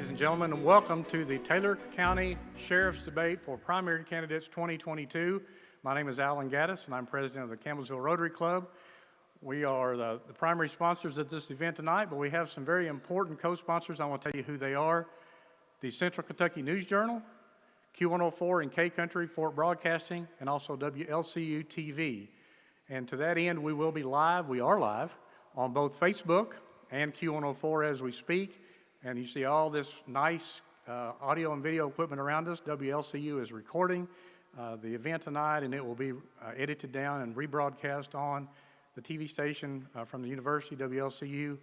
ladies and gentlemen, and welcome to the Taylor County Sheriff's Debate for Primary Candidates 2022. My name is Alan Gaddis, and I'm president of the Campbellsville Rotary Club. We are the primary sponsors of this event tonight, but we have some very important co-sponsors. I want to tell you who they are. The Central Kentucky News Journal, Q104 and K-Country Fort Broadcasting, and also WLCU TV. And to that end, we will be live, we are live, on both Facebook and Q104 as we speak. And you see all this nice audio and video equipment around us. WLCU is recording the event tonight, and it will be edited down and rebroadcast on the TV station from the university, WLCU,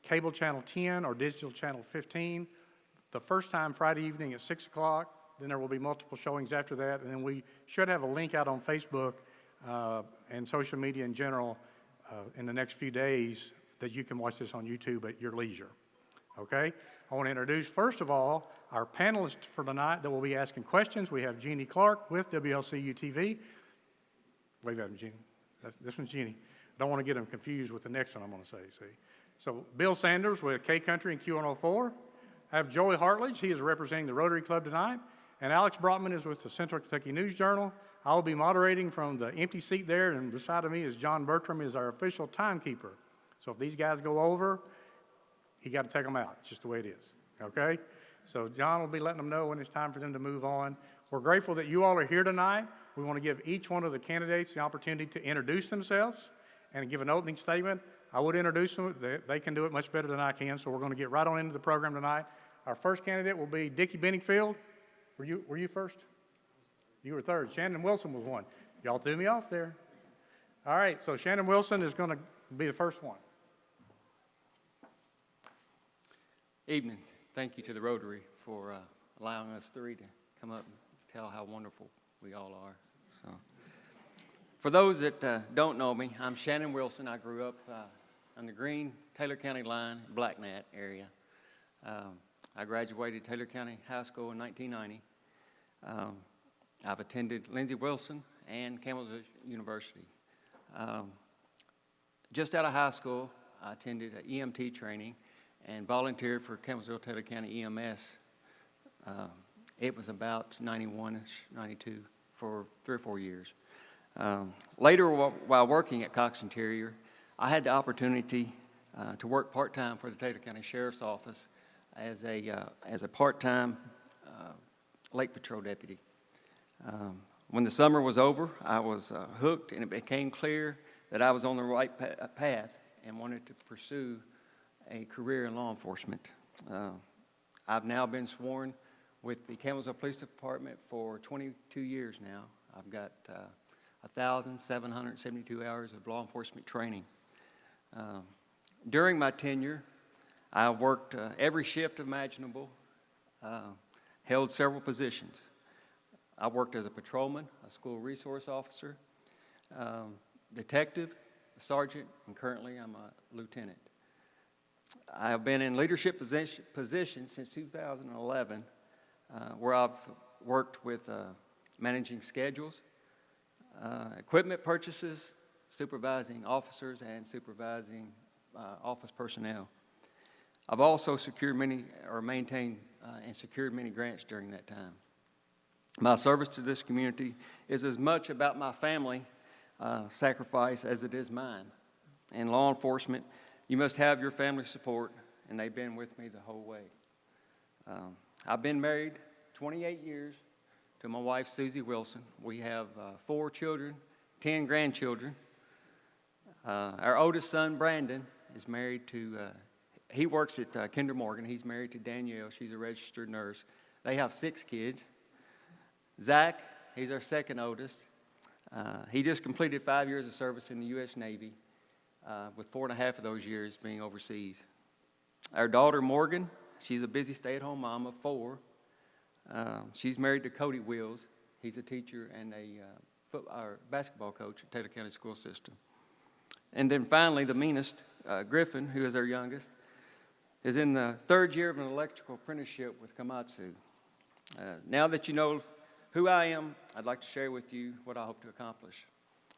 cable channel 10 or digital channel 15. The first time Friday evening at 6 o'clock. Then there will be multiple showings after that. And then we should have a link out on Facebook and social media in general in the next few days that you can watch this on YouTube at your leisure. Okay? I want to introduce, first of all, our panelists for tonight that will be asking questions. We have Jeannie Clark with WLCU TV. Wave at him, Jeannie. This one's Jeannie. Don't want to get them confused with the next one I'm going to say, see. So Bill Sanders with K-Country and Q104. I have Joey Hartledge. He is representing the Rotary Club tonight. And Alex Brotman is with the Central Kentucky News Journal. I will be moderating from the empty seat there, and beside of me is John Bertram, is our official timekeeper. So if these guys go over, you got to take them out. It's just the way it is, okay? So John will be letting them know when it's time for them to move on. We're grateful that you all are here tonight. We want to give each one of the candidates the opportunity to introduce themselves and give an opening statement. I would introduce them. They can do it much better than I can, so we're going to get right on into the program tonight. Our first candidate will be Dickie Benningfield. Were you first? You were third. Shannon Wilson was one. Y'all threw me off there. All right, so Shannon Wilson is going to be the first one. Evening. Thank you to the Rotary for allowing us three to come up and tell how wonderful we all are. So, for those that don't know me, I'm Shannon Wilson. I grew up on the Green Taylor County line, Blacknat area. I graduated Taylor County High School in 1990. I've attended Lindsey Wilson and Campbellsville University. Just out of high school, I attended an EMT training and volunteered for Campbellsville Taylor County EMS. It was about 91-ish, 92 for 3 or 4 years. Later, while working at Cox Interior, I had the opportunity to work part-time for the Taylor County Sheriff's Office as a part-time lake patrol deputy. When the summer was over, I was hooked, and it became clear that I was on the right path and wanted to pursue a career in law enforcement. I've now been sworn with the Campbellsville Police Department for 22 years now. I've got 1,772 hours of law enforcement training. During my tenure, I worked every shift imaginable, held several positions. I worked as a patrolman, a school resource officer, detective, a sergeant, and currently I'm a lieutenant. I have been in leadership positions since 2011, where I've worked with managing schedules, equipment purchases, supervising officers, and supervising office personnel. I've also maintained and secured many grants during that time. My service to this community is as much about my family sacrifice as it is mine. In law enforcement, you must have your family support, and they've been with me the whole way. I've been married 28 years to my wife, Susie Wilson. We have 4 children, 10 grandchildren. Our oldest son, Brandon, is married to, he works at Kinder Morgan. He's married to Danielle. She's a registered nurse. They have 6 kids. Zach, he's our second oldest. He just completed 5 years of service in the U.S. Navy, with 4.5 of those years being overseas. Our daughter, Morgan, she's a busy stay-at-home mom of 4. She's married to Cody Wills. He's a teacher and a basketball coach at Taylor County School System. And then finally, the meanest, Griffin, who is our youngest, is in the 3rd year of an electrical apprenticeship with Komatsu. Now that you know who I am, I'd like to share with you what I hope to accomplish.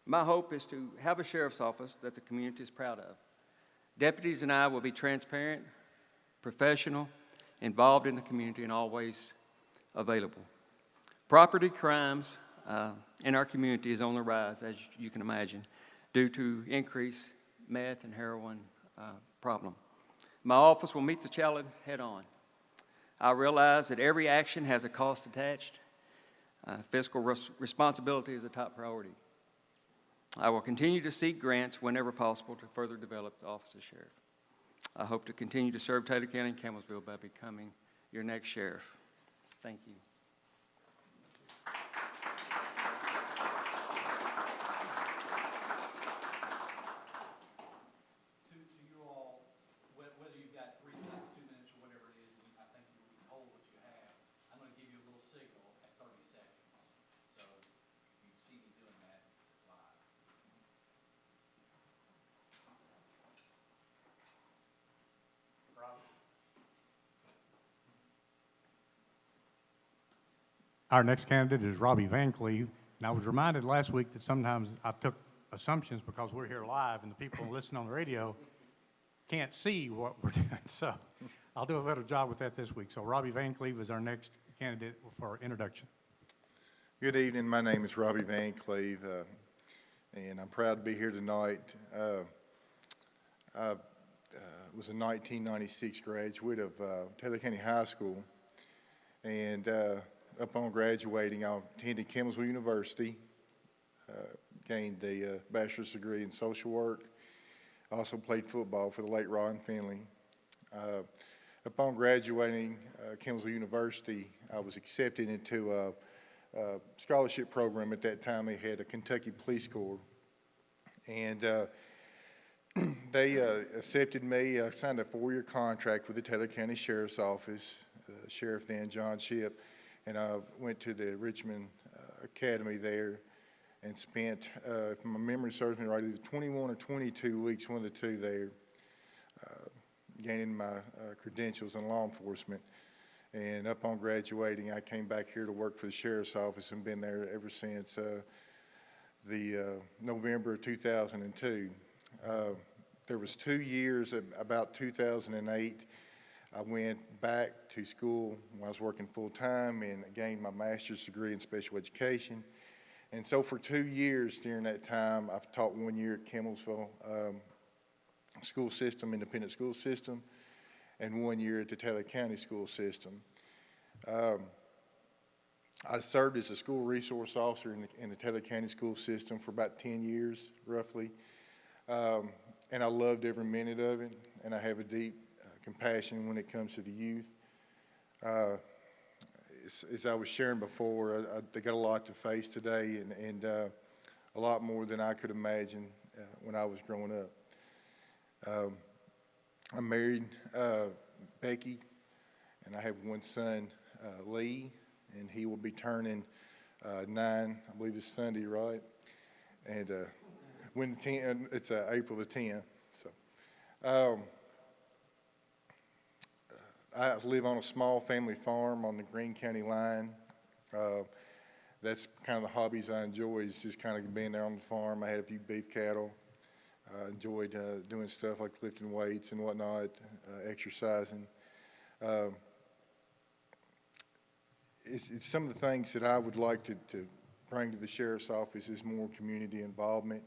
My hope is to have a sheriff's office that the community is proud of. Deputies and I will be transparent, professional, involved in the community, and always available. Property crimes in our community is on the rise, as you can imagine, due to increased meth and heroin problem. My office will meet the challenge head-on. I realize that every action has a cost attached. Fiscal responsibility is a top priority. I will continue to seek grants whenever possible to further develop the office of sheriff. I hope to continue to serve Taylor County and Campbellsville by becoming your next sheriff. Thank you. To you all, whether you've got 3 minutes, 2 minutes, or whatever it is, I think you'll be told what you have. I'm going to give you a little signal at 30 seconds. So you see me doing that live. Robert? Our next candidate is Robbie Van Cleve. And I was reminded last week that sometimes I took assumptions because we're here live and the people listening on the radio can't see what we're doing. So I'll do a better job with that this week. So Robbie Van Cleve is our next candidate for introduction. Good evening. My name is Robbie Van Cleve, and I'm proud to be here tonight. I was a 1996 graduate of Taylor County High School, and upon graduating, I attended Campbellsville University, gained a bachelor's degree in social work. I also played football for the late Ron Finley. Upon graduating Campbellsville University, I was accepted into a scholarship program. At that time, they had a Kentucky Police Corps, and they accepted me. I signed a 4-year contract with the Taylor County Sheriff's Office, Sheriff then John Shipp, and I went to the Richmond Academy there and spent, if my memory serves me right, either 21 or 22 weeks, one of the two there, gaining my credentials in law enforcement. And upon graduating, I came back here to work for the Sheriff's Office and been there ever since the November of 2002. There was 2 years, about 2008, I went back to school when I was working full-time and gained my master's degree in special education. And so for 2 years during that time, I've taught 1 year at Campbellsville school system, independent school system, and 1 year at the Taylor County school system. I served as a school resource officer in the Taylor County school system for about 10 years, roughly. And I loved every minute of it, and I have a deep compassion when it comes to the youth. As I was sharing before, they got a lot to face today, and a lot more than I could imagine when I was growing up. I'm married, Becky, and I have one son, Lee, and he will be turning 9, I believe it's Sunday, right? And when the 10, it's April the 10th. So, I live on a small family farm on the Greene County line. That's kind of the hobbies I enjoy, is just kind of being there on the farm. I had a few beef cattle. I enjoyed doing stuff like lifting weights and whatnot, exercising. It's some of the things that I would like to bring to the Sheriff's Office is more community involvement.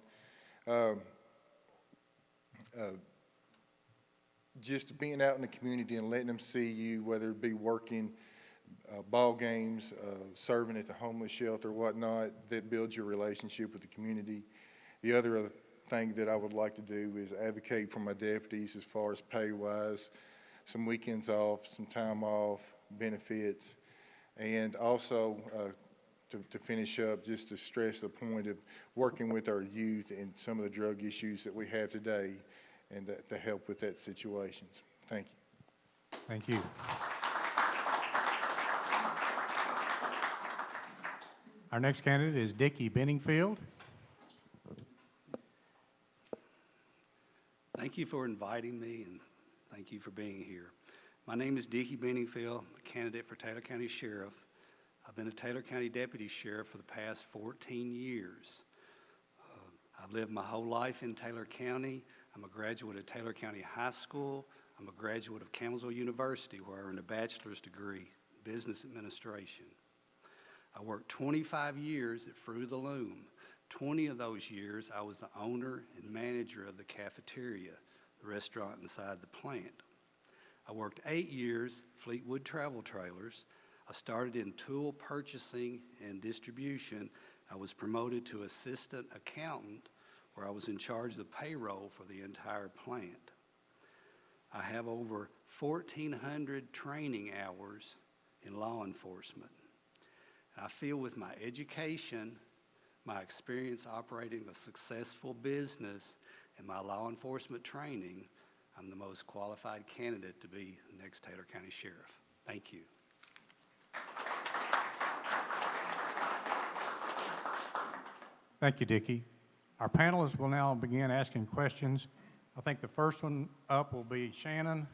Just being out in the community and letting them see you, whether it be working ball games, serving at the homeless shelter, whatnot, that builds your relationship with the community. The other thing that I would like to do is advocate for my deputies as far as pay-wise, some weekends off, some time off, benefits, and also to finish up, just to stress the point of working with our youth and some of the drug issues that we have today, and to help with that situations. Thank you. Thank you. Our next candidate is Dickie Benningfield. Thank you for inviting me, and thank you for being here. My name is Dickie Benningfield, a candidate for Taylor County Sheriff. I've been a Taylor County Deputy Sheriff for the past 14 years. I've lived my whole life in Taylor County. I'm a graduate of Taylor County High School. I'm a graduate of Campbellsville University, where I earned a bachelor's degree in business administration. I worked 25 years at Fruit of the Loom. 20 of those years, I was the owner and manager of the cafeteria, the restaurant inside the plant. I worked 8 years at Fleetwood Travel Trailers. I started in tool purchasing and distribution. I was promoted to assistant accountant, where I was in charge of the payroll for the entire plant. I have over 1,400 training hours in law enforcement. And I feel with my education, my experience operating a successful business, and my law enforcement training, I'm the most qualified candidate to be the next Taylor County Sheriff. Thank you. Thank you, Dickie. Our panelists will now begin asking questions. I think the first one up will be Shannon,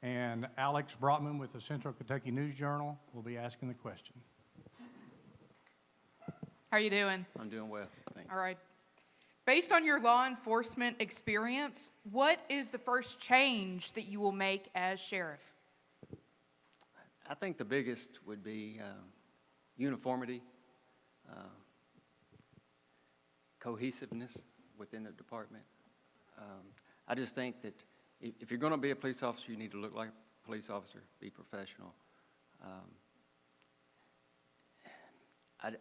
and Alex Brotman with the Central Kentucky News Journal will be asking the question. How are you doing? I'm doing well, thanks. All right. Based on your law enforcement experience, what is the first change that you will make as sheriff? I think the biggest would be uniformity, cohesiveness within the department. I just think that if you're going to be a police officer, you need to look like a police officer, be professional.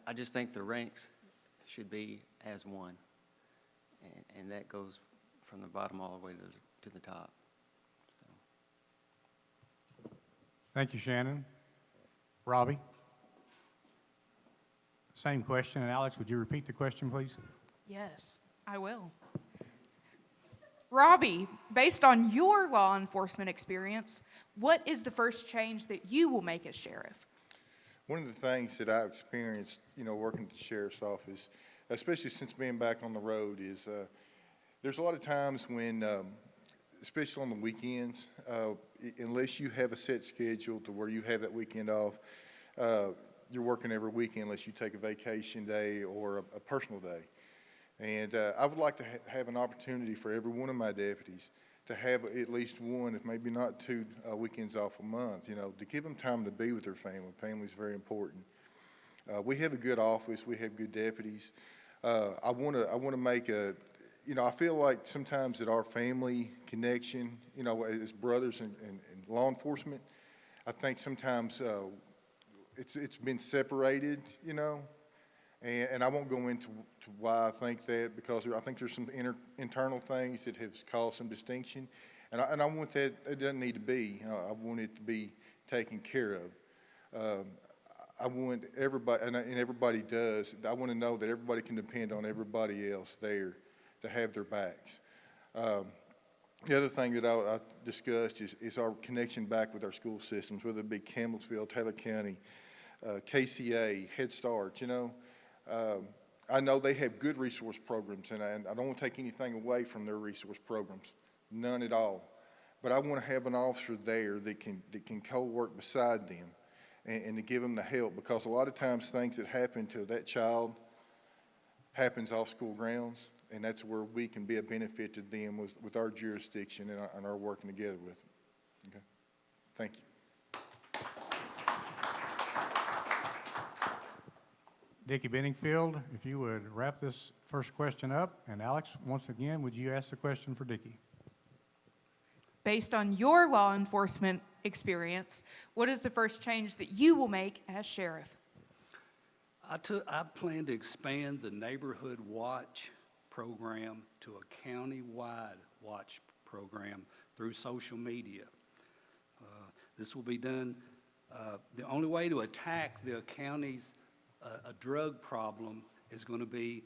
I just think the ranks should be as one, and that goes from the bottom all the way to the top. So. Thank you, Shannon. Robbie? Same question, and Alex, would you repeat the question, please? Yes, I will. Robbie, based on your law enforcement experience, what is the first change that you will make as sheriff? One of the things that I've experienced, working at the sheriff's office, especially since being back on the road, is there's a lot of times when, especially on the weekends, unless you have a set schedule to where you have that weekend off, you're working every weekend unless you take a vacation day or a personal day. And I would like to have an opportunity for every one of my deputies to have at least one, if maybe not two, weekends off a month, to give them time to be with their family. Family is very important. We have a good office. We have good deputies. I want to make I feel like sometimes that our family connection, as brothers and law enforcement, I think sometimes it's been separated, and I won't go into why I think that, because I think there's some internal things that have caused some distinction, and I want that. It doesn't need to be. I want it to be taken care of. I want everybody, and everybody does. I want to know that everybody can depend on everybody else there to have their backs. The other thing that I discussed is our connection back with our school systems, whether it be Campbellsville, Taylor County, KCA, Head Start. I know they have good resource programs, and I don't want to take anything away from their resource programs, none at all. But I want to have an officer there that can co-work beside them and to give them the help, because a lot of times things that happen to that child happens off school grounds, and that's where we can be a benefit to them with our jurisdiction and our working together with them. Okay, thank you. Dickie Benningfield, if you would wrap this first question up. And Alex, once again, would you ask the question for Dickie? Based on your law enforcement experience, what is the first change that you will make as sheriff? I plan to expand the Neighborhood Watch program to a county-wide watch program through social media. This will be done, the only way to attack the county's a drug problem is going to be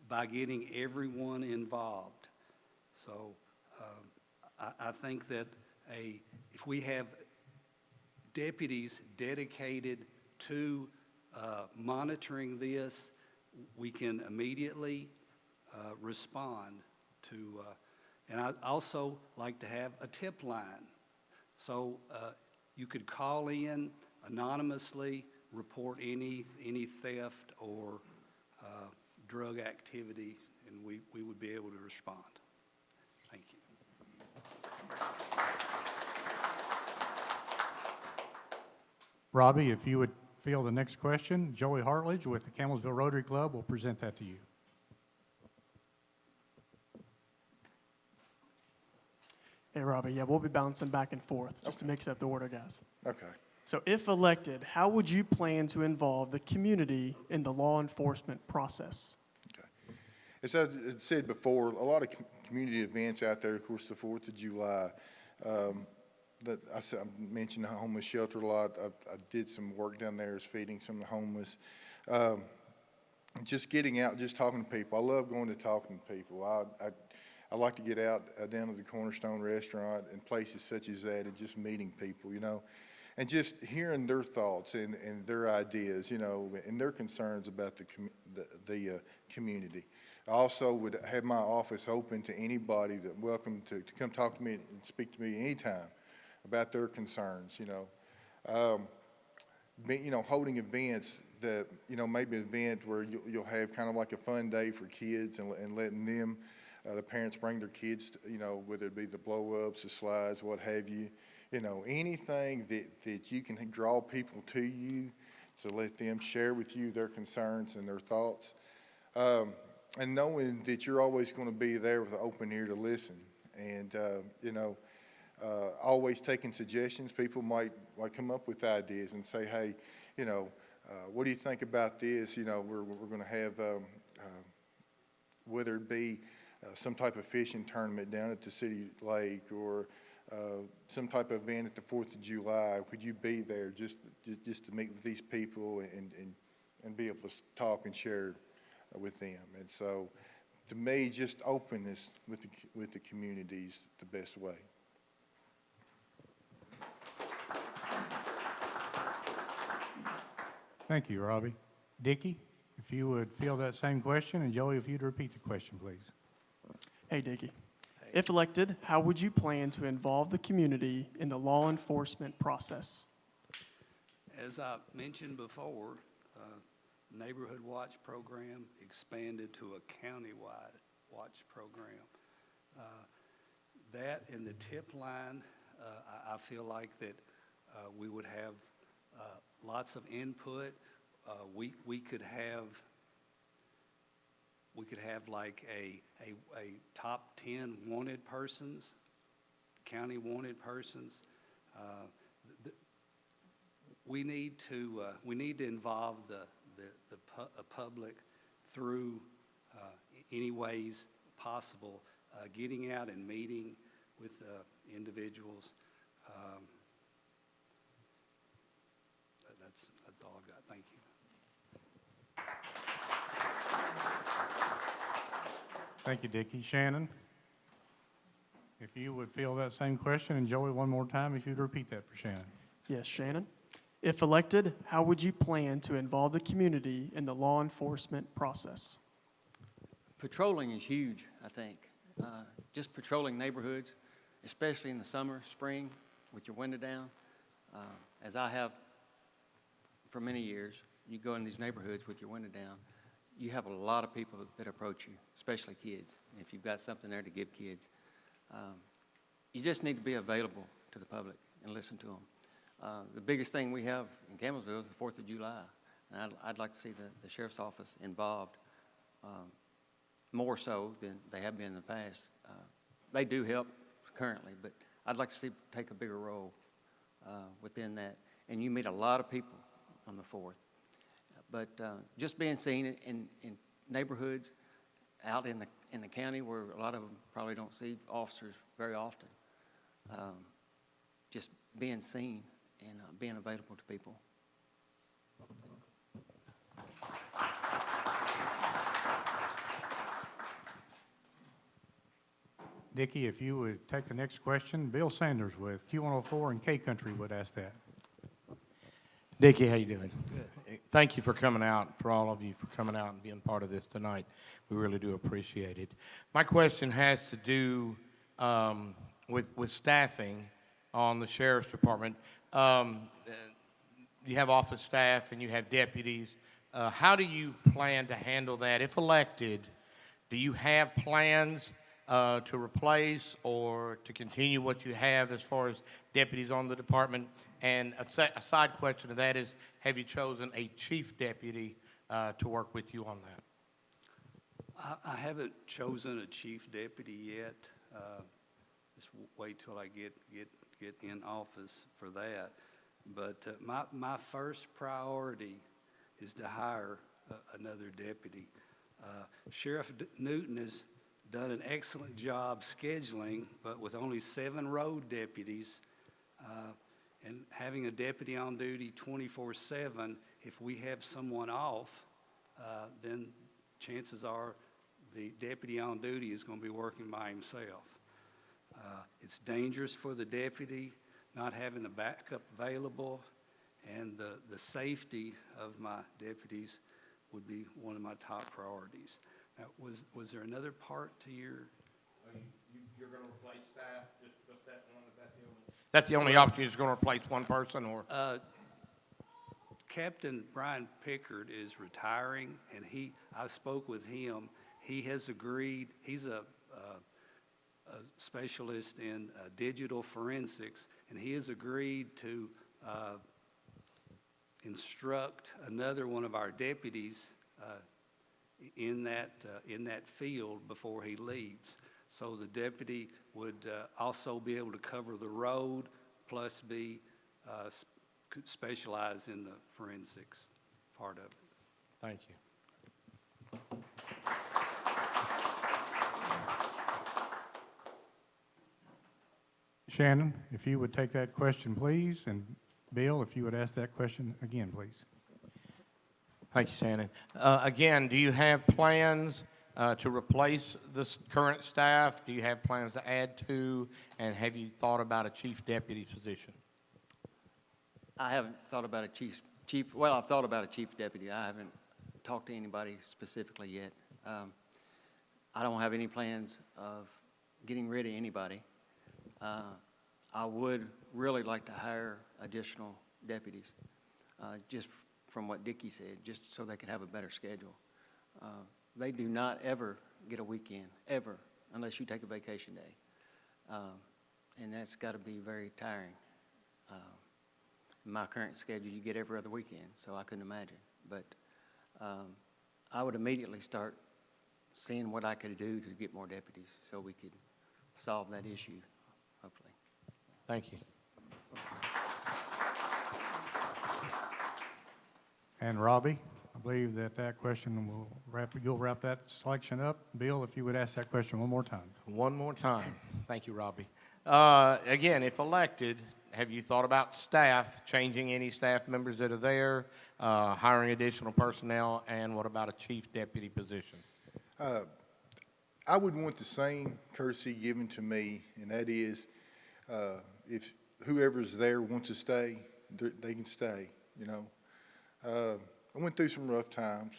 by getting everyone involved. So I think that if we have deputies dedicated to monitoring this, we can immediately respond to, and I'd also like to have a tip line. So you could call in anonymously, report any theft or drug activity, and we would be able to respond. Thank you. Robbie, if you would field the next question, Joey Hartledge with the Campbellsville Rotary Club will present that to you. Hey, Robbie, yeah, we'll be bouncing back and forth just to mix up the order, guys. Okay. So if elected, how would you plan to involve the community in the law enforcement process? As I had said before, a lot of community events out there, of course, the 4th of July. That I mentioned the homeless shelter a lot. I did some work down there as feeding some of the homeless. Just getting out, just talking to people. I love going to talking to people. I like to get out down to the Cornerstone restaurant and places such as that and just meeting people, you know, and just hearing their thoughts and their ideas, you know, and their concerns about the community. I also would have my office open to anybody that welcome to come talk to me and speak to me anytime about their concerns, you know. Holding events that, you know, maybe an event where you'll have kind of like a fun day for kids and letting them, the parents bring their kids, you know, whether it be the blow-ups, the slides, what have you, you know, anything that you can draw people to you to let them share with you their concerns and their thoughts. And knowing that you're always going to be there with an open ear to listen and, always taking suggestions. People might come up with ideas and say, hey, you know, what do you think about this? You know, we're going to have, whether it be some type of fishing tournament down at the city lake or some type of event at the 4th of July. Could you be there just to meet with these people and be able to talk and share with them? And so, to me, just openness with the community is the best way. Thank you, Robbie. Dickie, if you would field that same question, and Joey, if you'd repeat the question, please. Hey, Dickie. If elected, how would you plan to involve the community in the law enforcement process? As I mentioned before, Neighborhood Watch program expanded to a countywide watch program. That and the tip line, I feel like that we would have lots of input. We could have like a top 10 wanted persons, county wanted persons. We need to involve the public through any ways possible, getting out and meeting with individuals. That's all I've got. Thank you. Thank you, Dickie. Shannon, if you would field that same question, and Joey, one more time, if you'd repeat that for Shannon. Yes, Shannon. If elected, how would you plan to involve the community in the law enforcement process? Patrolling is huge, I think. Just patrolling neighborhoods, especially in the summer, spring, with your window down. As I have for many years, you go in these neighborhoods with your window down, you have a lot of people that approach you, especially kids. If you've got something there to give kids, you just need to be available to the public and listen to them. The biggest thing we have in Campbellsville is the 4th of July, and I'd like to see the sheriff's office involved more so than they have been in the past. They do help currently, but I'd like to see take a bigger role within that. And you meet a lot of people on the 4th. But just being seen in neighborhoods out in the county where a lot of them probably don't see officers very often, just being seen and being available to people. Dickie, if you would take the next question, Bill Sanders with Q104 and K Country would ask that. Dickie, how you doing? Good. Thank you for coming out, for all of you for coming out and being part of this tonight. We really do appreciate it. My question has to do with staffing on the Sheriff's Department. You have office staff and you have deputies. How do you plan to handle that? If elected, do you have plans to replace or to continue what you have as far as deputies on the department? And a side question to that is, have you chosen a chief deputy to work with you on that? I haven't chosen a chief deputy yet. Just wait till I get in office for that. But my first priority is to hire another deputy. Sheriff Newton has done an excellent job scheduling, but with only 7 road deputies, and having a deputy on duty 24/7, if we have someone off, then chances are the deputy on duty is going to be working by himself. It's dangerous for the deputy not having a backup available, and the safety of my deputies would be one of my top priorities. Now, was there another part to your? You're going to replace staff, just that one, is that the only? That's the only option, is going to replace one person, or? Captain Brian Pickard is retiring, and I spoke with him. He has agreed. He's a specialist in digital forensics, and he has agreed to instruct another one of our deputies in that field before he leaves. So the deputy would also be able to cover the road, plus be could specialize in the forensics part of it. Thank you. Shannon, if you would take that question, please, and Bill, if you would ask that question again, please. Thank you, Shannon. Again, do you have plans to replace the current staff? Do you have plans to add to? And have you thought about a chief deputy position? I haven't thought about a chief. Well, I've thought about a chief deputy. I haven't talked to anybody specifically yet. I don't have any plans of getting rid of anybody. I would really like to hire additional deputies, just from what Dickie said, just so they could have a better schedule. They do not ever get a weekend, ever, unless you take a vacation day. And that's got to be very tiring. In my current schedule, you get every other weekend, so I couldn't imagine. But I would immediately start seeing what I could do to get more deputies so we could solve that issue, hopefully. Thank you. And Robbie, I believe that question you'll wrap that selection up. Bill, if you would ask that question one more time. One more time. Thank you, Robbie. Again, if elected, have you thought about staff, changing any staff members that are there, hiring additional personnel, and what about a chief deputy position? I would want the same courtesy given to me, and that is, if whoever's there wants to stay, they can stay, you know. I went through some rough times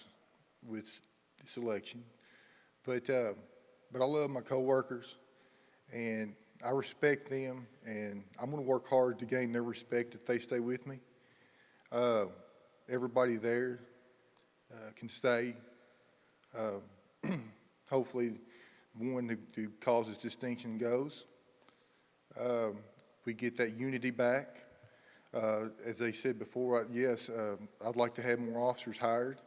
with this election, but I love my coworkers, and I respect them, and I'm going to work hard to gain their respect if they stay with me. Everybody there can stay. Hopefully, one who causes distinction goes. We get that unity back. As they said before, yes, I'd like to have more officers hired.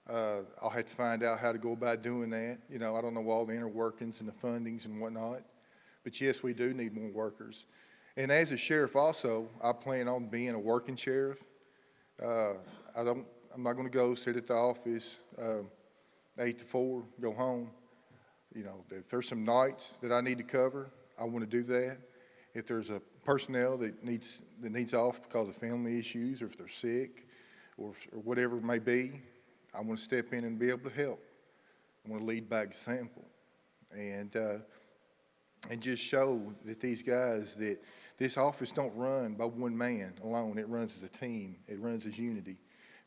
I'll have to find out how to go about doing that. You know, I don't know all the inner workings and the fundings and whatnot. But yes, we do need more workers. And as a sheriff also, I plan on being a working sheriff. I'm not going to go sit at the office 8 to 4, go home. You know, if there's some nights that I need to cover, I want to do that. If there's a personnel that needs off because of family issues, or if they're sick, or whatever it may be, I want to step in and be able to help. I want to lead by example, and just show that these guys, that this office don't run by one man alone. It runs as a team. It runs as unity,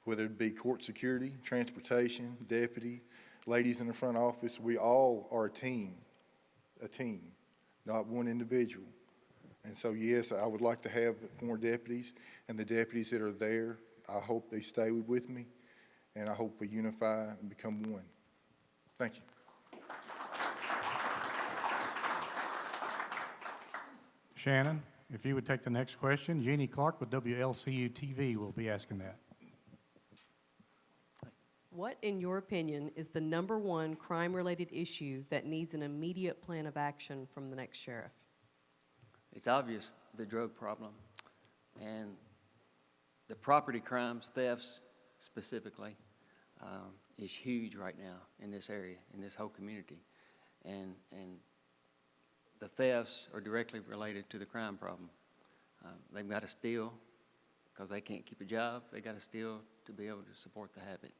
whether it be court security, transportation, deputy, ladies in the front office. We all are a team, not one individual. And so, yes, I would like to have more deputies, and the deputies that are there, I hope they stay with me, and I hope we unify and become one. Thank you. Shannon. If you would take the next question, Jeannie Clark with WLCU TV will be asking that. What, in your opinion, is the number one crime-related issue that needs an immediate plan of action from the next sheriff? It's obvious, the drug problem, and the property crimes, thefts specifically, is huge right now in this area, in this whole community. And the thefts are directly related to the crime problem. They've got to steal because they can't keep a job. They got to steal to be able to support the habit.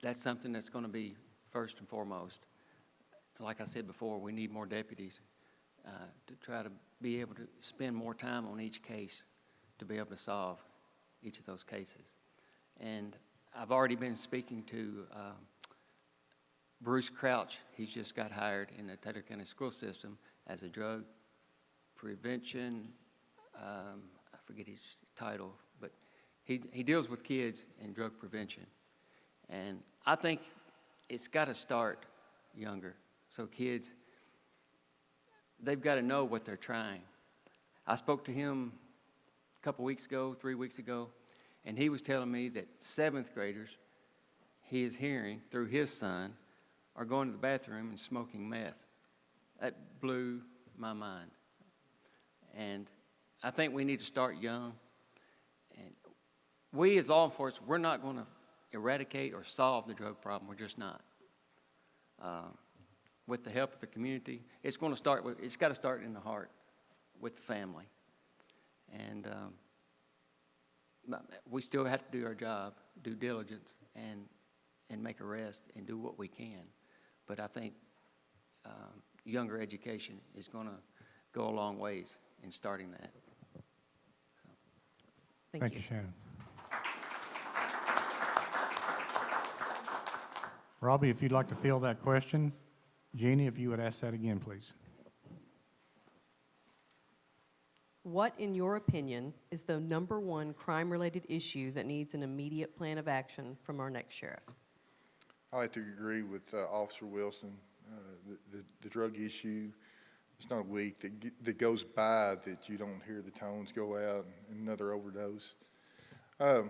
That's something that's going to be first and foremost. Like I said before, we need more deputies to try to be able to spend more time on each case to be able to solve each of those cases. And I've already been speaking to Bruce Crouch. He's just got hired in the Taylor County school system as a drug prevention, I forget his title, but he deals with kids and drug prevention. And I think it's got to start younger. So kids, they've got to know what they're trying. I spoke to him a couple weeks ago, 3 weeks ago, and he was telling me that 7th graders he is hearing through his son are going to the bathroom and smoking meth. That blew my mind. And I think we need to start young. And we as law enforcement, we're not going to eradicate or solve the drug problem. We're just not. With the help of the community, it's got to start in the heart with the family. And we still have to do our job, due diligence, and make arrests and do what we can. But I think younger education is going to go a long ways in starting that. So. Thank you, Shannon. Robbie, if you'd like to field that question. Jeannie, if you would ask that again, please. What, in your opinion, is the number one crime-related issue that needs an immediate plan of action from our next sheriff? I like to agree with Officer Wilson. The drug issue, it's not a week that goes by that you don't hear the tones go out and another overdose. And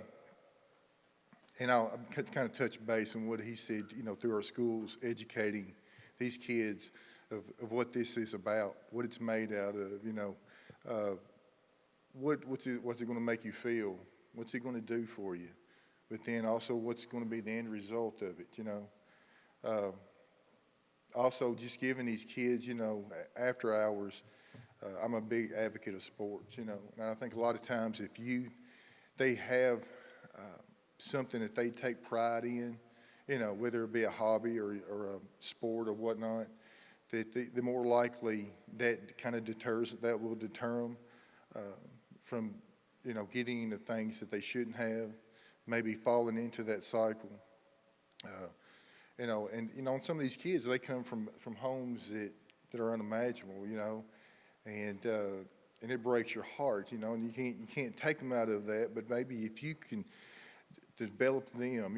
I'll kind of touch base on what he said, through our schools, educating these kids of what this is about, what it's made out of, what's it going to make you feel, what's it going to do for you, but then also what's going to be the end result of it, Also, just giving these kids, after hours, I'm a big advocate of sports, and I think a lot of times if they have something that they take pride in, whether it be a hobby or a sport or whatnot, that the more likely that kind of will deter them from, getting into things that they shouldn't have, maybe falling into that cycle. And some of these kids, they come from homes that are unimaginable, and it breaks your heart, and you can't take them out of that, but maybe if you can develop them,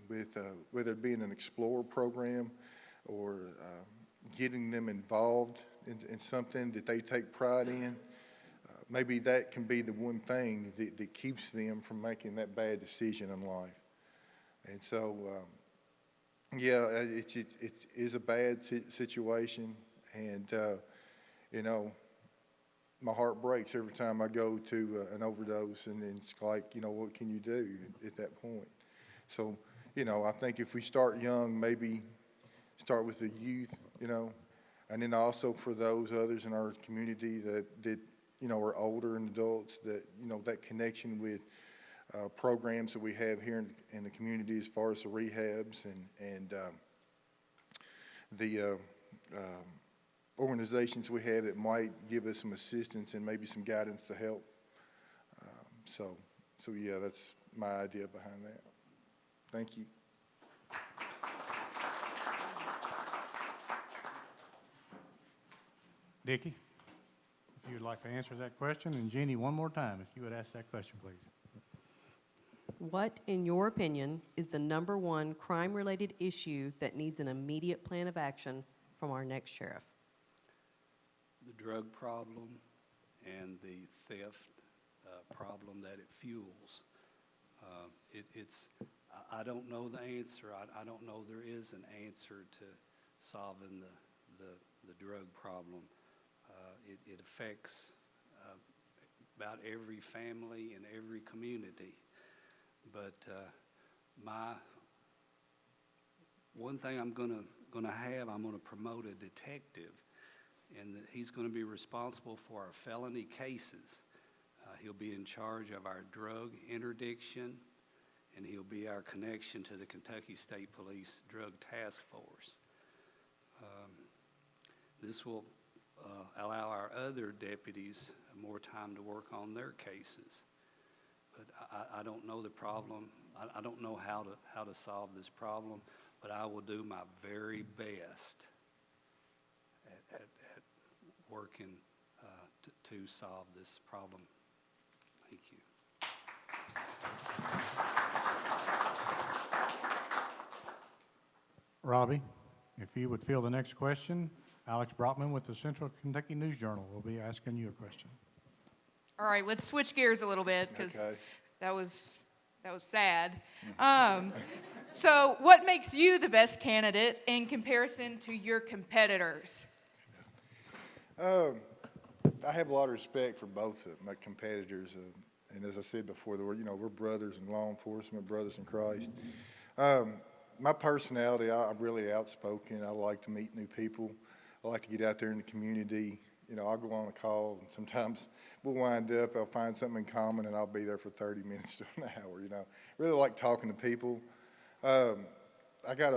with whether it be in an Explorer program or getting them involved in something that they take pride in, maybe that can be the one thing that keeps them from making that bad decision in life. And so, it is a bad situation, and my heart breaks every time I go to an overdose, and it's like, what can you do at that point? So, I think if we start young, maybe start with the youth, and then also for those others in our community that are older and adults, that, that connection with programs that we have here in the community as far as the rehabs and the organizations we have that might give us some assistance and maybe some guidance to help. So that's my idea behind that. Thank you. Dickie, if you would like to answer that question, and Jeannie, one more time, if you would ask that question, please. What, in your opinion, is the number one crime-related issue that needs an immediate plan of action from our next sheriff? drug problem and the theft problem that it fuels. I don't know the answer. I don't know there is an answer to solving the drug problem. It affects about every family in every community. But one thing I'm gonna promote a detective, and he's gonna be responsible for our felony cases. He'll be in charge of our drug interdiction, and he'll be our connection to the Kentucky State Police Drug Task Force. This will allow our other deputies more time to work on their cases. But I don't know the problem. I don't know how to solve this problem, but I will do my very best at working to solve this problem. Thank you. Robbie, if you would field the next question, Alex Brockman with the Central Kentucky News Journal will be asking you a question. All right, let's switch gears a little bit because Okay. that was sad. So, what makes you the best candidate in comparison to your competitors? I have a lot of respect for both of my competitors, and as I said before, we're brothers in law enforcement, brothers in Christ. My personality, I'm really outspoken. I like to meet new people. I like to get out there in the community. I'll go on a call, and sometimes we'll wind up, I'll find something in common, and I'll be there for 30 minutes to an hour, Really like talking to people. I got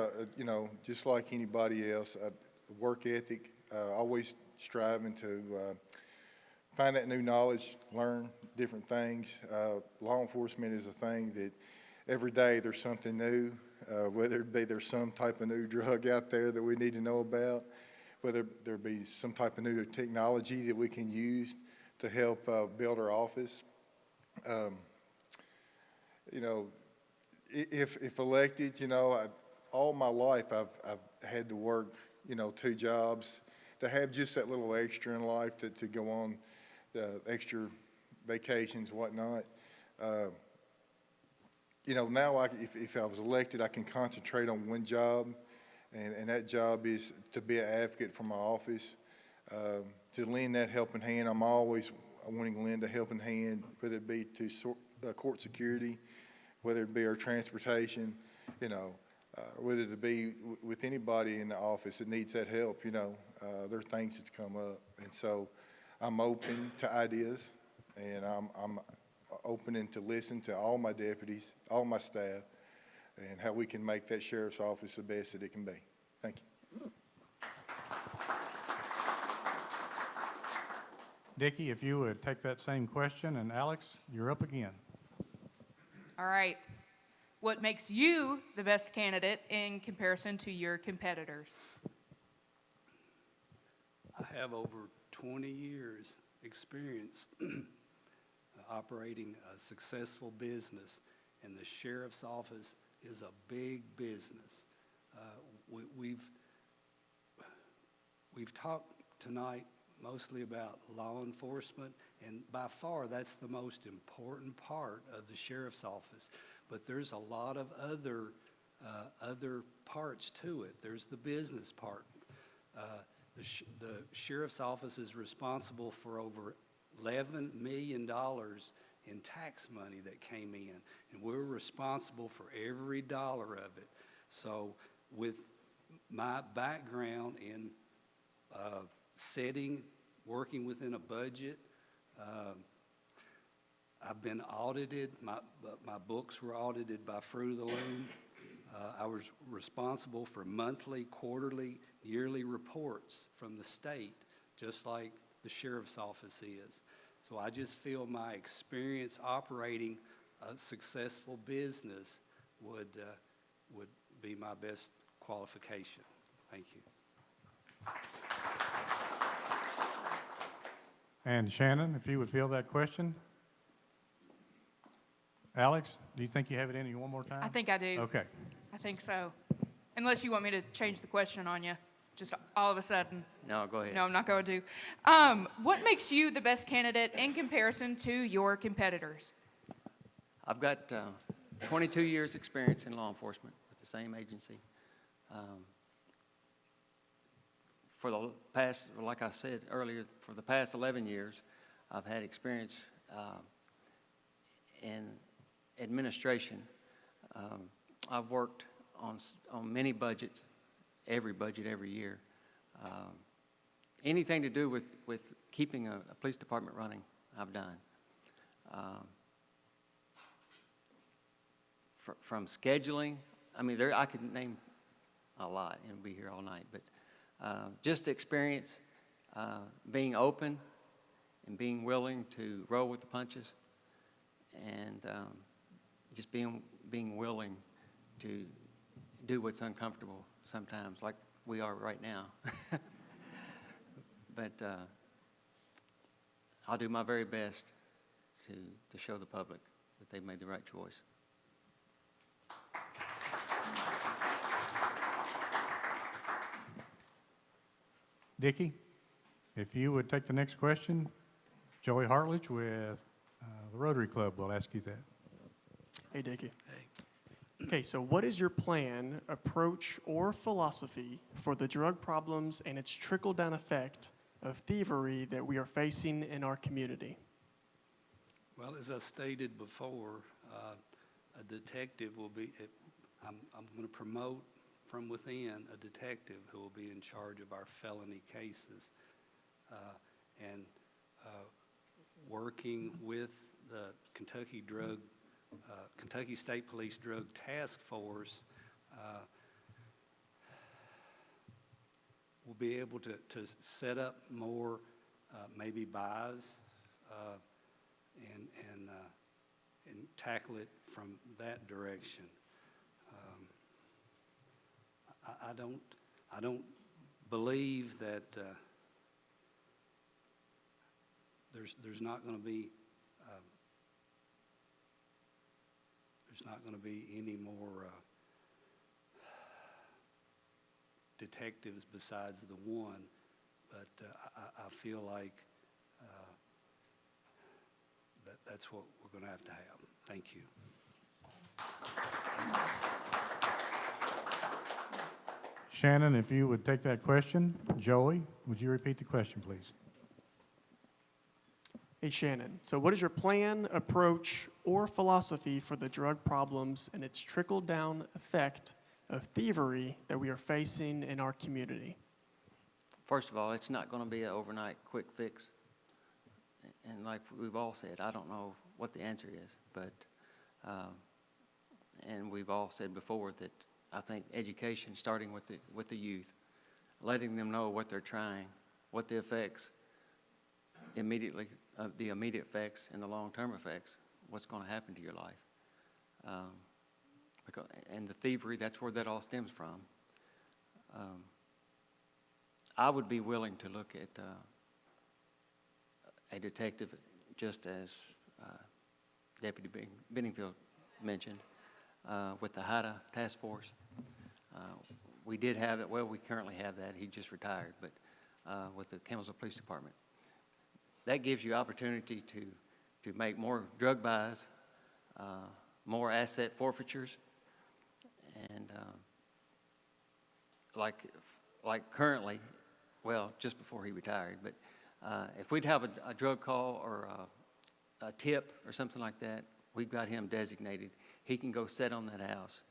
just like anybody else, a work ethic, always striving to find that new knowledge, learn different things. Law enforcement is a thing that every day there's something new, whether it be there's some type of new drug out there that we need to know about, whether there be some type of new technology that we can use to help build our office. If elected, all my life I've had to work, 2 jobs, to have just that little extra in life to go on extra vacations, whatnot. Now if I was elected, I can concentrate on one job, and that job is to be an advocate for my office, to lend that helping hand. I'm always wanting to lend a helping hand, whether it be to court security, whether it be our transportation, whether it be with anybody in the office that needs that help. There are things that's come up, and so I'm open to ideas, and I'm open to listen to all my deputies, all my staff, and how we can make that sheriff's office the best that it can be. Thank you. Dickie, if you would take that same question, and Alex, you're up again. All right. What makes you the best candidate in comparison to your competitors? I have over 20 years experience operating a successful business, and the sheriff's office is a big business. We've talked tonight mostly about law enforcement, and by far that's the most important part of the sheriff's office. But there's a lot of other parts to it. There's the business part. The sheriff's office is responsible for over $11 million in tax money that came in, and we're responsible for every dollar of it. So with my background in working within a budget, I've been audited. My books were audited by Fruit of the Loom. I was responsible for monthly, quarterly, yearly reports from the state, just like the sheriff's office is. So I just feel my experience operating a successful business would be my best qualification. Thank you. And Shannon, if you would field that question. Alex, do you think you have it in you one more time? I think I do. Okay. I think so. Unless you want me to change the question on you. Just all of a sudden. No, go ahead. No, I'm not going to. What makes you the best candidate in comparison to your competitors? I've got 22 years' experience in law enforcement with the same agency. For the past, like I said earlier, for the past 11 years, I've had experience in administration. I've worked on many budgets, every budget every year. Anything to do with keeping a police department running, I've done. From scheduling, I mean, I could name a lot and be here all night, but just experience being open and being willing to roll with the punches, and just being willing to do what's uncomfortable sometimes, like we are right now. But I'll do my very best to show the public that they've made the right choice. Dickie, if you would take the next question, Joey Hartledge with the Rotary Club will ask you that. Hey, Dickie. Okay, so what is your plan, approach, or philosophy for the drug problems and its trickle-down effect of thievery that we are facing in our community? Well, as I stated before, a detective will be, I'm going to promote from within a detective who will be in charge of our felony cases, and working with the Kentucky State Police Drug Task Force, we'll be able to set up more maybe buys and tackle it from that direction. I don't believe that there's not going to be any more detectives besides the one, but I feel like that's what we're going to have. Thank you. Shannon, if you would take that question. Joey, would you repeat the question, please? Hey, Shannon, so what is your plan, approach, or philosophy for the drug problems and its trickle-down effect of thievery that we are facing in our community? First of all, it's not going to be an overnight quick fix. And like we've all said, I don't know what the answer is, but, and we've all said before that I think education, starting with the youth, letting them know what they're trying, what the effects immediately, the immediate effects and the long-term effects, what's going to happen to your life. And the thievery, that's where that all stems from. I would be willing to look at a detective, just as Deputy Benningfield mentioned, with the HIDA task force. We did have it, well, we currently have that. He just retired, but with the Campbellsville Police Department. That gives you opportunity to make more drug buys, more asset forfeitures, and like currently, well, just before he retired, but if we'd have a drug call or a tip or something like that, we've got him designated. He can go sit on that house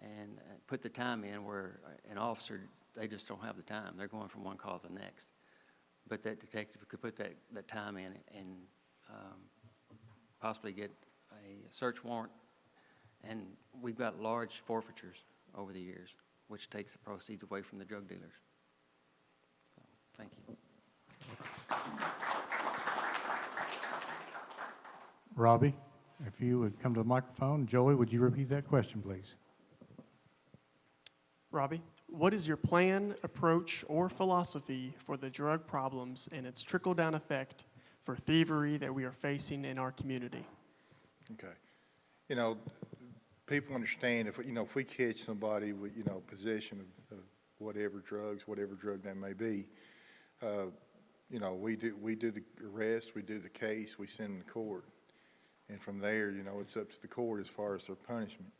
and put the time in where an officer, they just don't have the time. They're going from one call to the next. But that detective could put that time in and possibly get a search warrant. And we've got large forfeitures over the years, which takes the proceeds away from the drug dealers. So, thank you. Robbie, if you would come to the microphone. Joey, would you repeat that question, please? Robbie, what is your plan, approach, or philosophy for the drug problems and its trickle-down effect for thievery that we are facing in our community? Okay. You know, people understand if we catch somebody with, possession of whatever drugs, whatever drug that may be. You know, we do the arrest, we do the case, we send them to court. And from there, you know, it's up to the court as far as their punishment.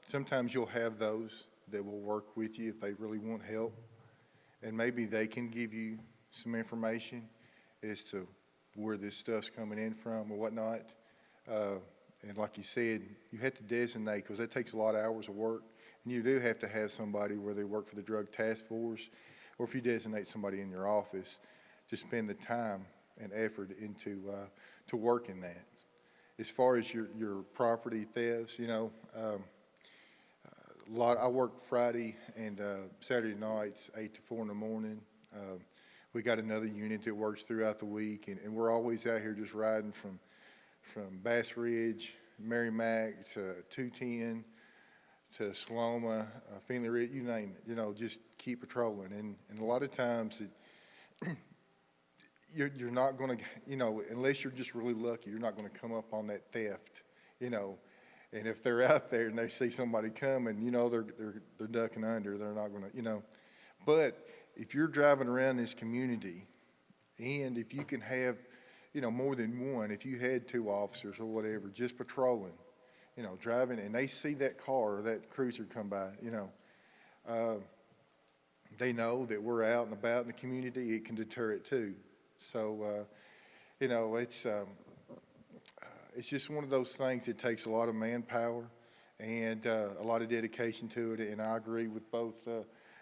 Sometimes you'll have those that will work with you if they really want help. And maybe they can give you some information as to where this stuff's coming in from or whatnot. And like you said, you have to designate, because that takes a lot of hours of work. And you do have to have somebody, where they work for the drug task force, or if you designate somebody in your office, to spend the time and effort into to work in that. As far as your property thefts, you know, I work Friday and Saturday nights, 8 to 4 in the morning. We got another unit that works throughout the week, and we're always out here just riding from Bass Ridge, Merrimack to 210 to Saloma, Finley Ridge, you name it. You know, just keep patrolling. And a lot of times you're not going to, you know, unless you're just really lucky, you're not going to come up on that theft, you know. And if they're out there and they see somebody coming, you know, they're ducking under. They're not going to, you know. But if you're driving around this community, and if you can have, you know, more than one, if you had 2 officers or whatever, just patrolling, you know, driving, and they see that car or that cruiser come by, you know, they know that we're out and about in the community. It can deter it too. So, you know, it's just one of those things that takes a lot of manpower and a lot of dedication to it. And I agree with both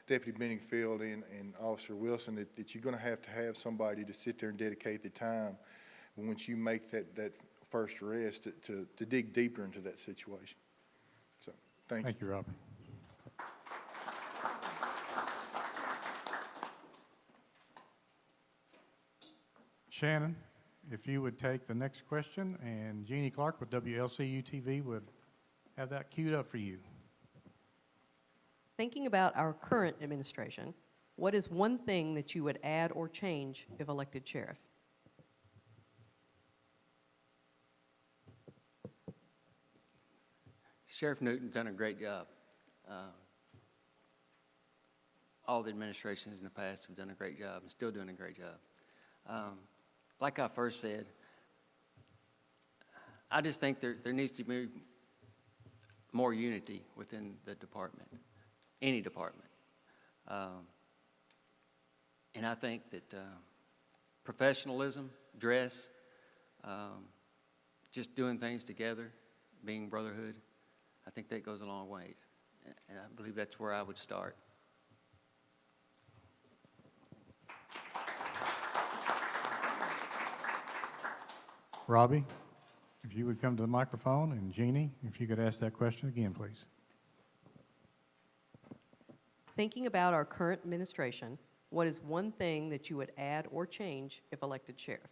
Deputy Benningfield and Officer Wilson that you're going to have somebody to sit there and dedicate the time once you make that first arrest to dig deeper into that situation. So, thank you. Thank you, Robert. Shannon, if you would take the next question, and Jeannie Clark with WLCU TV would have that queued up for you. Thinking about our current administration, what is one thing that you would add or change if elected sheriff? Sheriff Newton's done a great job. All the administrations in the past have done a great job and still doing a great job. Like I first said, I just think there needs to be more unity within the department, any department. And I think that professionalism, dress, just doing things together, being brotherhood, I think that goes a long ways. And I believe that's where I would start. Robbie, if you would come to the microphone, and Jeannie, if you could ask that question again, please. Thinking about our current administration, what is one thing that you would add or change if elected sheriff?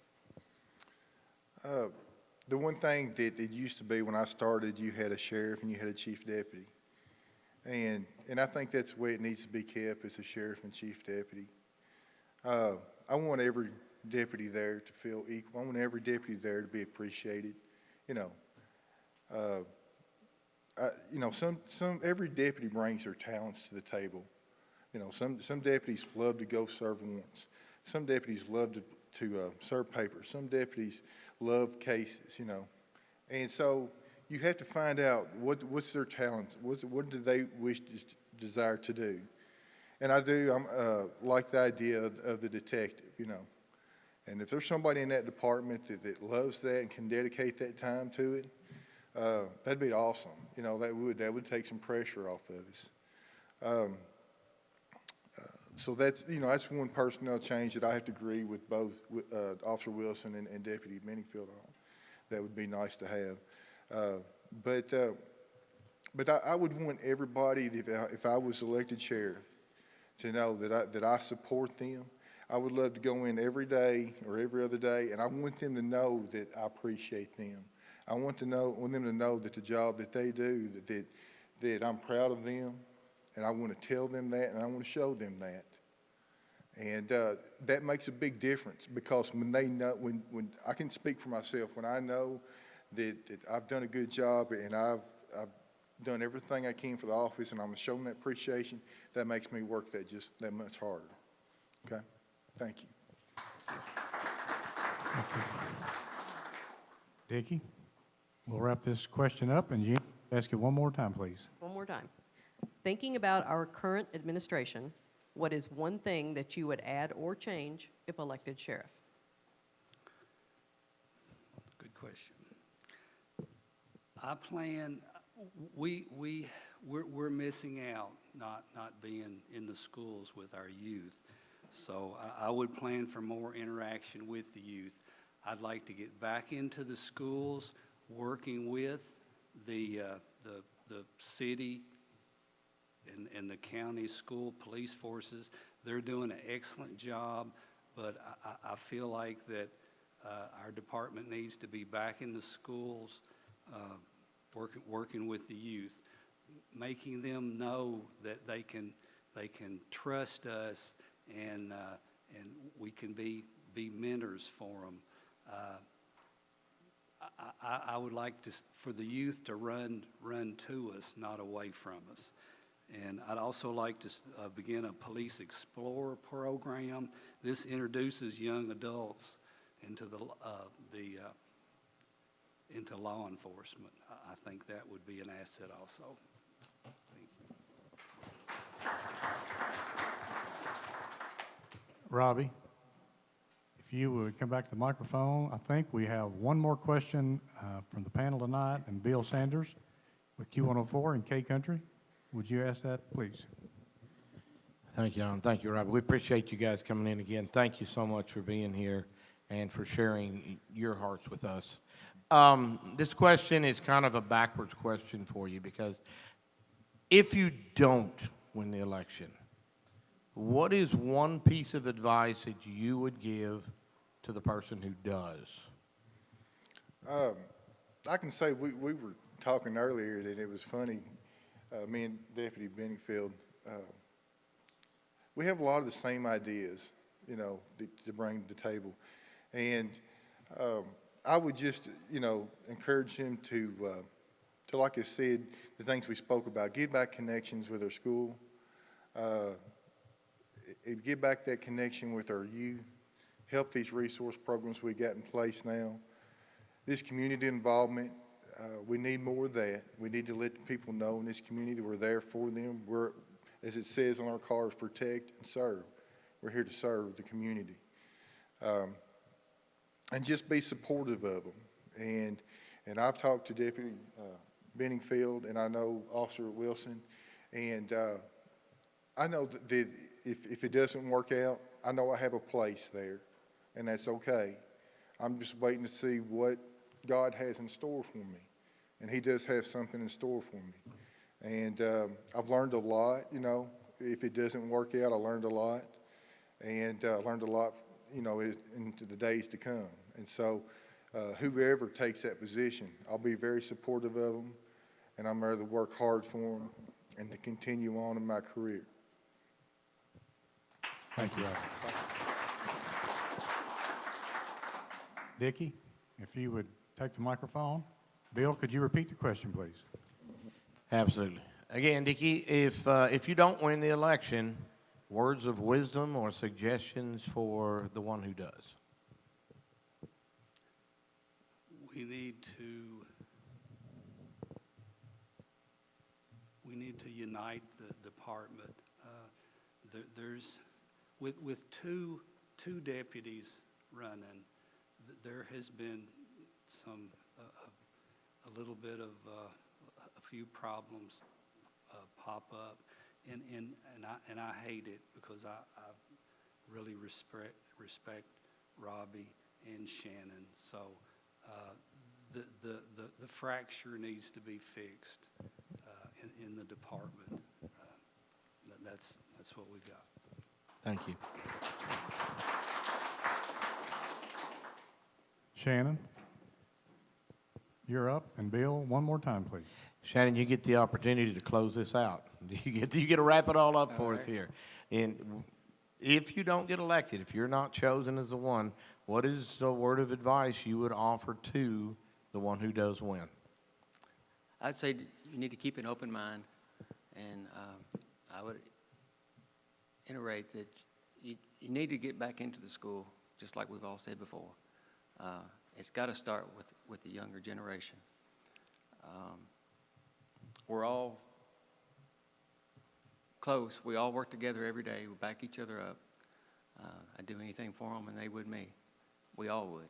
The one thing that it used to be when I started, you had a sheriff and you had a chief deputy. And I think that's the way it needs to be kept, as a sheriff and chief deputy. I want every deputy there to feel equal. I want every deputy there to be appreciated. You know, every deputy brings their talents to the table. You know, some deputies love to go serve warrants. Some deputies love to serve papers. Some deputies love cases, you know. And so you have to find out what's their talents, what do they desire to do. And I like the idea of the detective, you know. And if there's somebody in that department that loves that and can dedicate that time to it, that'd be awesome. You know, that would take some pressure off of us. So that's one personnel change that I have to agree with both Officer Wilson and Deputy Benningfield on. That would be nice to have. But I would want everybody, if I was elected sheriff, to know that I support them. I would love to go in every day or every other day, and I want them to know that I appreciate them. I want them to know that the job that they do, that I'm proud of them, and I want to tell them that, and I want to show them that. And that makes a big difference, because when they know, when I can speak for myself, when I know that I've done a good job and I've done everything I can for the office, and I'm gonna show them that appreciation. That makes me work that much harder. Okay? Thank you. Dickie, we'll wrap this question up, and Jean, ask it one more time, please. One more time. Thinking about our current administration, what is one thing that you would add or change if elected sheriff? Good question. I plan, we're missing out not being in the schools with our youth. So I would plan for more interaction with the youth. I'd like to get back into the schools, working with the city and the county school police forces. They're doing an excellent job, but I feel like that our department needs to be back in the schools, working with the youth, making them know that they can trust us, and we can be mentors for them. I would like for the youth to run to us, not away from us. And I'd also like to begin a Police Explorer program. This introduces young adults into into law enforcement. I think that would be an asset also. Thank you. Robbie, if you would come back to the microphone, I think we have one more question from the panel tonight, and Bill Sanders with Q104 in K Country. Would you ask that, please? Thank you, Alan. Thank you, Robbie. We appreciate you guys coming in again. Thank you so much for being here and for sharing your hearts with us. This question is kind of a backwards question for you, because if you don't win the election, what is one piece of advice that you would give to the person who does? I can say we were talking earlier that it was funny. Me and Deputy Benningfield, we have a lot of the same ideas, to bring to the table. And I would just, encourage him to, like I said, the things we spoke about, get back connections with our school, get back that connection with our youth, help these resource programs we got in place now. This community involvement, we need more of that. We need to let the people know in this community we're there for them. We're, as it says on our cars, protect and serve. We're here to serve the community. And just be supportive of them. And I've talked to Deputy Benningfield, and I know Officer Wilson, and I know that if it doesn't work out, I know I have a place there, and that's okay. I'm just waiting to see what God has in store for me, and He does have something in store for me. And I've learned a lot, If it doesn't work out, I learned a lot, and learned a lot, into the days to come. And so whoever takes that position, I'll be very supportive of them, and I'm ready to work hard for them and to continue on in my career. Thank you, Robbie. Dickie, if you would take the microphone. Bill, could you repeat the question, please? Absolutely. Again, Dickie, if you don't win the election, words of wisdom or suggestions for the one who does? We need to unite the department. There's with two deputies running, there has been some a little bit of a few problems pop up, and I hate it, because I really respect Robbie and Shannon. So the fracture needs to be fixed in the department. That's what we got. Thank you. Shannon, you're up, and Bill, one more time, please. Shannon, you get the opportunity to close this out. You get to wrap it all up for us here. And if you don't get elected, if you're not chosen as the one, what is the word of advice you would offer to the one who does win? I'd say you need to keep an open mind, and I would iterate that you need to get back into the school, just like we've all said before. It's got to start with the younger generation. We're all close. We all work together every day. We back each other up. I'd do anything for them, and they would me. We all would.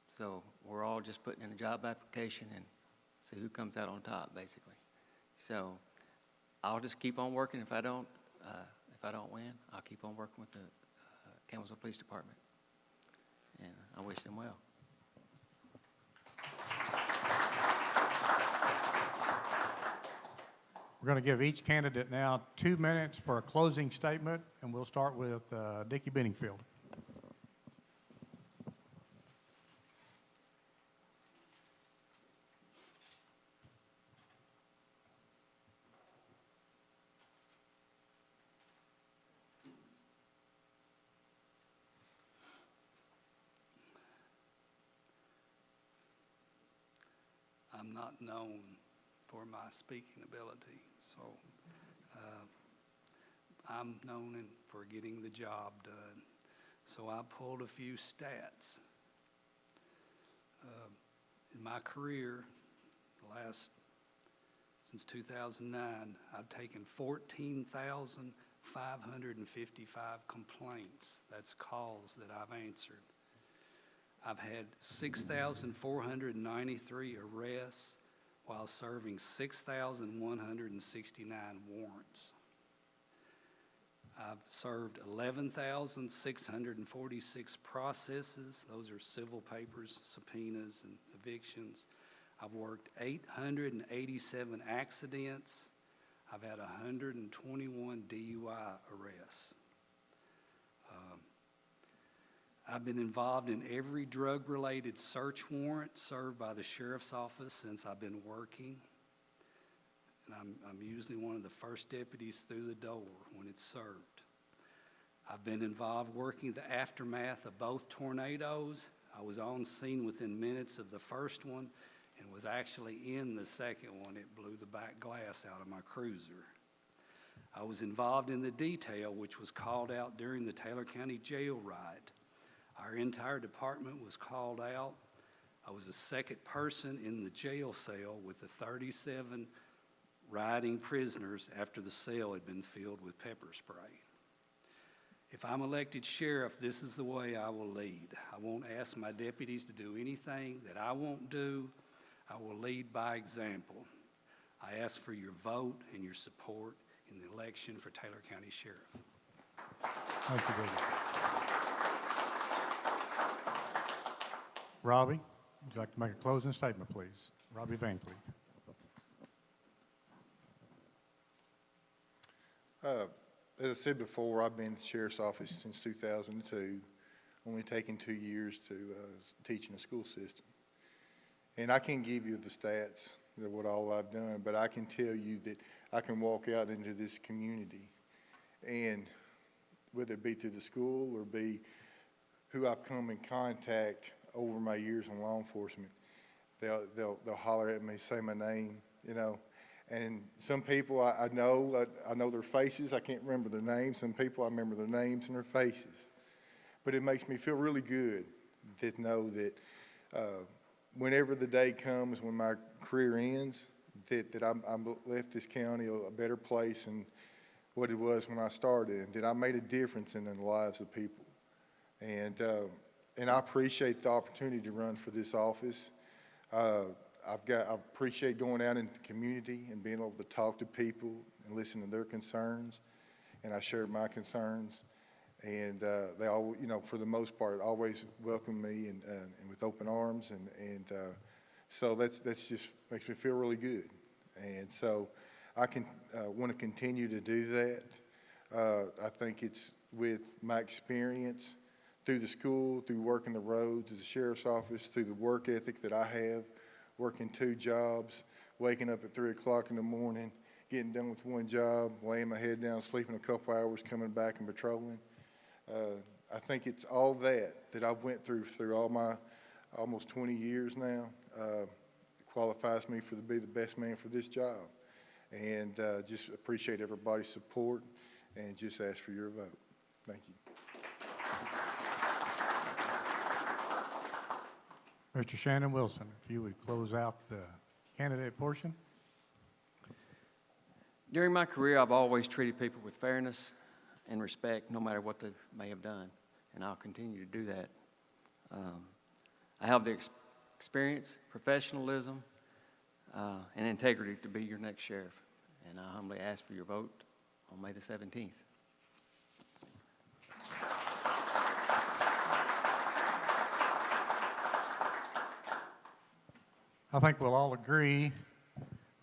So we're all just putting in a job application and see who comes out on top, basically. So I'll just keep on working. If I don't win, I'll keep on working with the Campbellsville Police Department. And I wish them well. We're going to give each candidate now 2 minutes for a closing statement, and we'll start with Dickie Benningfield. I'm not known for my speaking ability, so I'm known for getting the job done. So I pulled a few stats. In my career, since 2009, I've taken 14,555 complaints. That's calls that I've answered. I've had 6,493 arrests while serving 6,169 warrants. I've served 11,646 processes. Those are civil papers, subpoenas, and evictions. I've worked 887 accidents. I've had 121 DUI arrests. I've been involved in every drug-related search warrant served by the sheriff's office since I've been working. And I'm usually one of the first deputies through the door when it's served. I've been involved working the aftermath of both tornadoes. I was on scene within minutes of the first one and was actually in the second one. It blew the back glass out of my cruiser. I was involved in the detail, which was called out during the Taylor County jail riot. Our entire department was called out. I was the second person in the jail cell with the 37 rioting prisoners after the cell had been filled with pepper spray. If I'm elected sheriff, this is the way I will lead. I won't ask my deputies to do anything that I won't do. I will lead by example. I ask for your vote and your support in the election for Taylor County Sheriff. Thank you, David. Robbie, would you like to make a closing statement, please? Robbie Van Cleef. As I said before, I've been in the sheriff's office since 2002, only taking 2 years to teach in the school system. And I can't give you the stats of what all I've done, but I can tell you that I can walk out into this community, and whether it be to the school or be who I've come in contact over my years in law enforcement, they'll holler at me, say my name, you know. And some people I know their faces. I can't remember their names. Some people I remember their names and their faces. But it makes me feel really good to know that whenever the day comes when my career ends, that I'm left this county a better place than what it was when I started, and that I made a difference in the lives of people. And I appreciate the opportunity to run for this office. I appreciate going out into the community and being able to talk to people and listen to their concerns, and I share my concerns. And they all, you know, for the most part, always welcome me and with open arms, and so that's just makes me feel really good. And so I can want to continue to do that. I think it's with my experience through the school, through working the roads as a sheriff's office, through the work ethic that I have, working 2 jobs, waking up at 3 o'clock in the morning, getting done with 1 job, laying my head down, sleeping a couple hours, coming back and patrolling. I think it's all that I've went through all my almost 20 years now. qualifies me to be the best man for this job. And just appreciate everybody's support and just ask for your vote. Thank you. Mr. Shannon Wilson, if you would close out the candidate portion. During my career, I've always treated people with fairness and respect, no matter what they may have done, and I'll continue to do that. I have the experience, professionalism, and integrity to be your next sheriff, and I humbly ask for your vote on May the 17th. I think we'll all agree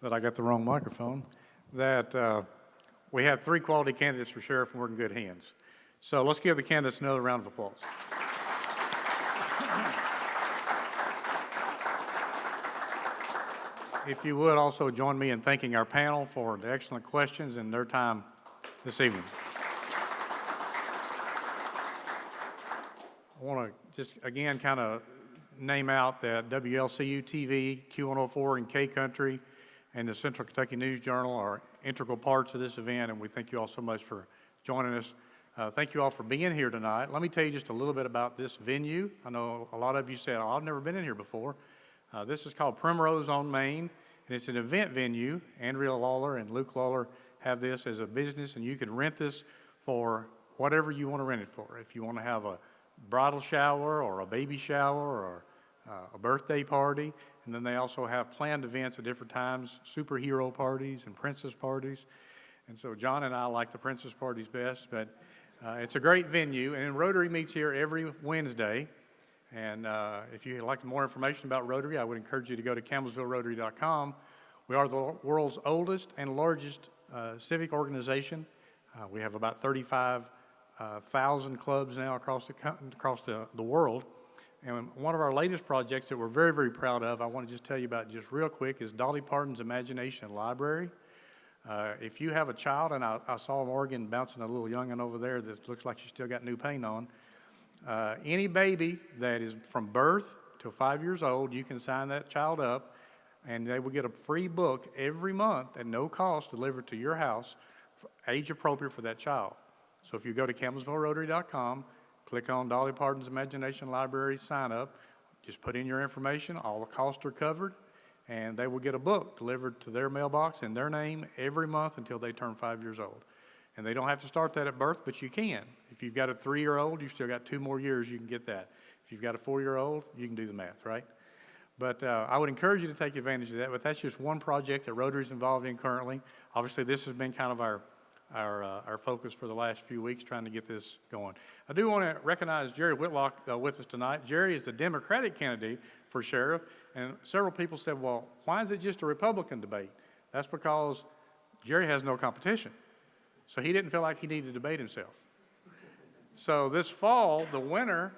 that I got the wrong microphone, that we have 3 quality candidates for sheriff and we're in good hands. So let's give the candidates another round of applause. If you would also join me in thanking our panel for the excellent questions and their time this evening. I want to just again kind of name out that WLCU TV, Q104 and K Country, and the Central Kentucky News Journal are integral parts of this event, and we thank you all so much for joining us. Thank you all for being here tonight. Let me tell you just a little bit about this venue. I know a lot of you said, oh, I've never been in here before. This is called Primrose on Main, and it's an event venue. Andrea Lawler and Luke Lawler have this as a business, and you can rent this for whatever you want to rent it for. If you want to have a bridal shower or a baby shower or a birthday party, and then they also have planned events at different times, superhero parties and princess parties. And so John and I like the princess parties best, but it's a great venue, and Rotary meets here every Wednesday. And if you'd like more information about Rotary, I would encourage you to go to campbellsvillerotary.com. We are the world's oldest and largest civic organization. We have about 35,000 clubs now across the world. And one of our latest projects that we're very, very proud of, I want to just tell you about just real quick, is Dolly Parton's Imagination Library. If you have a child, and I saw Morgan bouncing a little youngin' over there that looks like she's still got new paint on, any baby that is from birth till 5 years old, you can sign that child up, and they will get a free book every month at no cost delivered to your house, age appropriate for that child. So if you go to campbellsvillerotary.com, click on Dolly Parton's Imagination Library sign up, just put in your information, all the costs are covered, and they will get a book delivered to their mailbox in their name every month until they turn 5 years old. And they don't have to start that at birth, but you can. If you've got a 3-year-old, you've still got 2 more years you can get that. If you've got a 4-year-old, you can do the math, right? But I would encourage you to take advantage of that, but that's just one project that Rotary's involved in currently. Obviously, this has been kind of our focus for the last few weeks, trying to get this going. I do want to recognize Jerry Whitlock with us tonight. Jerry is the Democratic candidate for sheriff, and several people said, well, why is it just a Republican debate? That's because Jerry has no competition, so he didn't feel like he needed to debate himself. So this fall, the winner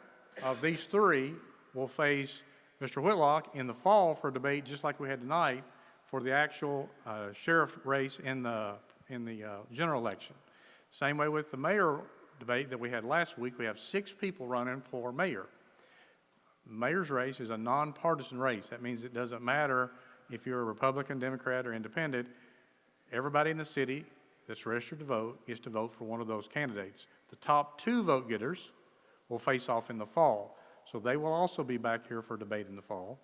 of these 3 will face Mr. Whitlock in the fall for a debate, just like we had tonight, for the actual sheriff race in the general election. Same way with the mayor debate that we had last week. We have 6 people running for mayor. Mayor's race is a nonpartisan race. That means it doesn't matter if you're a Republican, Democrat, or Independent. Everybody in the city that's registered to vote is to vote for one of those candidates. The top 2 vote getters will face off in the fall. So they will also be back here for debate in the fall.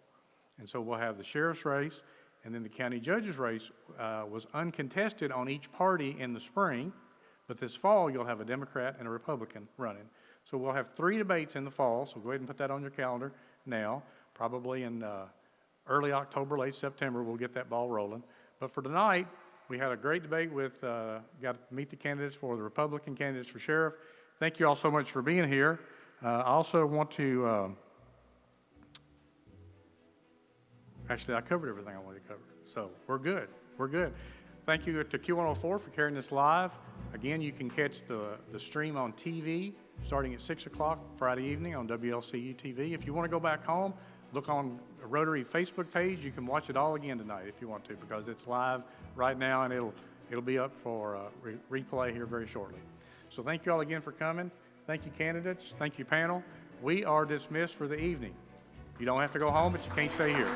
And so we'll have the sheriff's race, and then the county judge's race was uncontested on each party in the spring, but this fall you'll have a Democrat and a Republican running. So we'll have 3 debates in the fall, so go ahead and put that on your calendar now. Probably in early October, late September, we'll get that ball rolling. But for tonight, we had a great debate with, got to meet the candidates for the Republican candidates for sheriff. Thank you all so much for being here. I also want to, actually I covered everything I wanted to cover, so we're good, we're good. Thank you to Q104 for carrying this live. Again, you can catch the stream on TV starting at 6 o'clock Friday evening on WLCU TV. If you want to go back home, look on the Rotary Facebook page. You can watch it all again tonight if you want to, because it's live right now, and it'll be up for replay here very shortly. So thank you all again for coming. Thank you, candidates. Thank you, panel. We are dismissed for the evening. You don't have to go home, but you can't stay here.